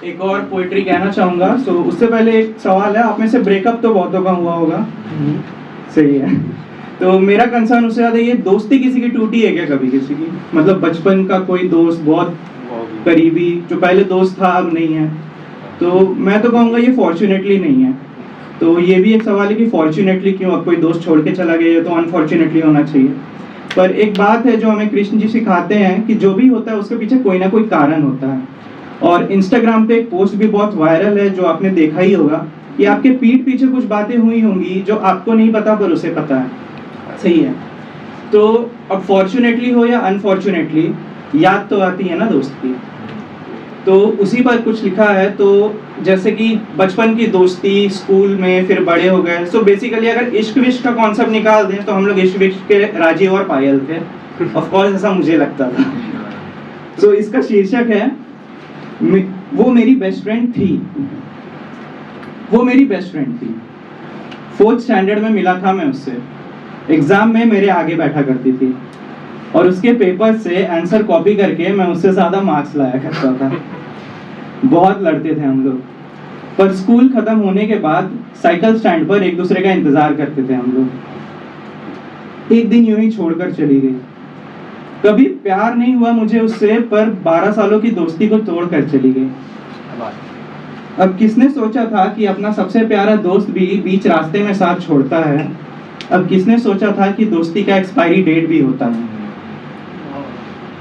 एक और पोइट्री कहना चाहूँगा। सो उससे पहले एक सवाल है, आप में से ब्रेकअप तो बहुतों का हुआ होगा, सही है। तो मेरा कंसर्न उससे ज़्यादा ये, दोस्ती किसी की टूटी है क्या कभी किसी की? मतलब बचपन का कोई दोस्त बहुत करीबी जो पहले दोस्त था अब नहीं है, तो मैं तो कहूँगा ये फॉर्चुनेटली नहीं है। तो ये भी एक सवाल है कि फॉर्चुनेटली क्यों, अब कोई दोस्त छोड़ के चला गया तो अनफॉर्चुनेटली होना चाहिए। पर एक बात है जो हमें कृष्ण जी सिखाते हैं कि जो भी होता है उसके पीछे कोई ना कोई कारण होता है। और इंस्टाग्राम पे एक पोस्ट भी बहुत वायरल है जो आपने देखा ही होगा कि आपके पीठ पीछे कुछ बातें हुई होंगी जो आपको नहीं पता पर उसे पता है, सही है। तो अब फॉर्चुनेटली हो या अनफॉर्चुनेटली याद तो आती है ना दोस्त की, तो उसी पर कुछ लिखा है। तो जैसे कि बचपन की दोस्ती, स्कूल में, फिर बड़े हो गए। सो बेसिकली अगर इश्क विश्क का कॉन्सेप्ट निकाल दें तो हम लोग इश्क विश्क के राजीव और पायल थे, ऑफ कोर्स ऐसा मुझे लगता था। सो इसका शीर्षक है वो मेरी बेस्ट फ्रेंड थी। वो मेरी बेस्ट फ्रेंड थी, 4th स्टैंडर्ड में मिला था मैं उससे। एग्जाम में मेरे आगे बैठा करती थी और उसके पेपर से आंसर कॉपी करके मैं उससे ज़्यादा मार्क्स लाया करता था। बहुत लड़ते थे हम लोग, पर स्कूल खत्म होने के बाद साइकिल स्टैंड पर एक दूसरे का इंतजार करते थे हम लोग। एक दिन यूं ही छोड़कर चली गई। कभी प्यार नहीं हुआ मुझे उससे, पर 12 सालों की दोस्ती को तोड़कर चली गई। अब किसने सोचा था कि अपना सबसे प्यारा दोस्त भी बीच रास्ते में साथ छोड़ता है। अब किसने सोचा था कि दोस्ती का एक्सपायरी डेट भी होता है।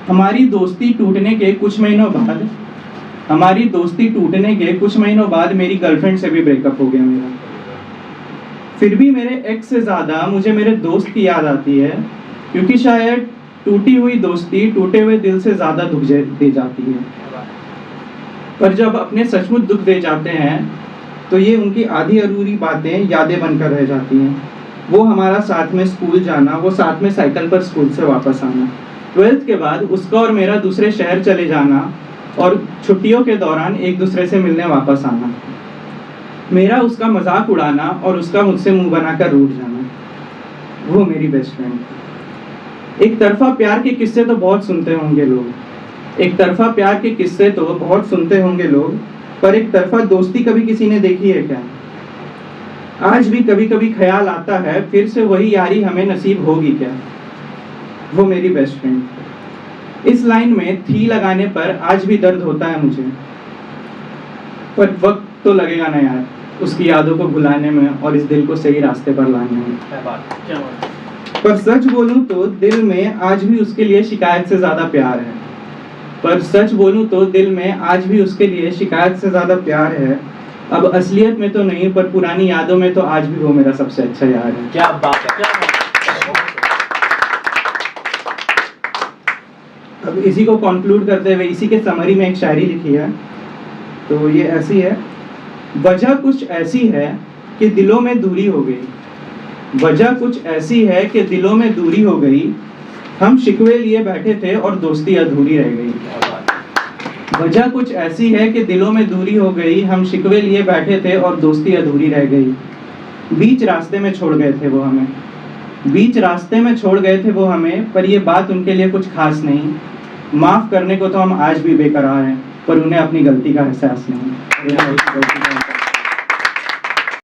हमारी दोस्ती टूटने के कुछ महीनों बाद मेरी गर्लफ्रेंड से भी ब्रेकअप हो गया मेरा। फिर भी मेरे एक्स से ज़्यादा मुझे मेरे दोस्त की याद आती है, क्योंकि शायद टूटी हुई दोस्ती टूटे हुए दिल से ज़्यादा दुख दे जाती है। पर जब अपने सचमुच दुख दे जाते हैं तो ये उनकी आधी अधूरी बातें यादें बनकर रह जाती हैं। वो हमारा साथ में स्कूल जाना, वो साथ में साइकिल पर स्कूल से वापस आना, 12th के बाद उसका और मेरा दूसरे शहर चले जाना और छुट्टियों के दौरान एक दूसरे से मिलने वापस आना, मेरा उसका मजाक उड़ाना और उसका मुझसे मुंह बनाकर रूठ जाना। वो मेरी बेस्ट फ्रेंड। एक तरफा प्यार के किस्से तो बहुत सुनते होंगे लोग, पर एक तरफा दोस्ती कभी किसी ने देखी है क्या? आज भी कभी कभी ख्याल आता है फिर से वही यारी हमें नसीब होगी क्या? वो मेरी बेस्ट फ्रेंड। इस लाइन में थी लगाने पर आज भी दर्द होता है मुझे, पर वक्त तो लगेगा ना यार उसकी यादों को भुलाने में और इस दिल को सही रास्ते पर लाने में। पर सच बोलूं तो दिल में आज भी उसके लिए शिकायत से ज्यादा प्यार है। अब असलियत में तो नहीं, पर पुरानी यादों में तो आज भी वो मेरा सबसे अच्छा यार है। क्या बात है। अब इसी को कंक्लूड करते हुए इसी के समरी में एक शायरी लिखी है। तो ये ऐसी है, वजह कुछ ऐसी है कि दिलों में दूरी हो गई, हम शिकवे लिए बैठे थे और दोस्ती अधूरी रह गई। वजह कुछ ऐसी है कि दिलों में दूरी हो गई, हम शिकवे लिए बैठे थे और दोस्ती अधूरी रह गई। बीच रास्ते में छोड़ गए थे वो हमें, पर ये बात उनके लिए कुछ खास नहीं। माफ करने को तो हम आज भी बेकरार हैं, पर उन्हें अपनी गलती का एहसास नहीं।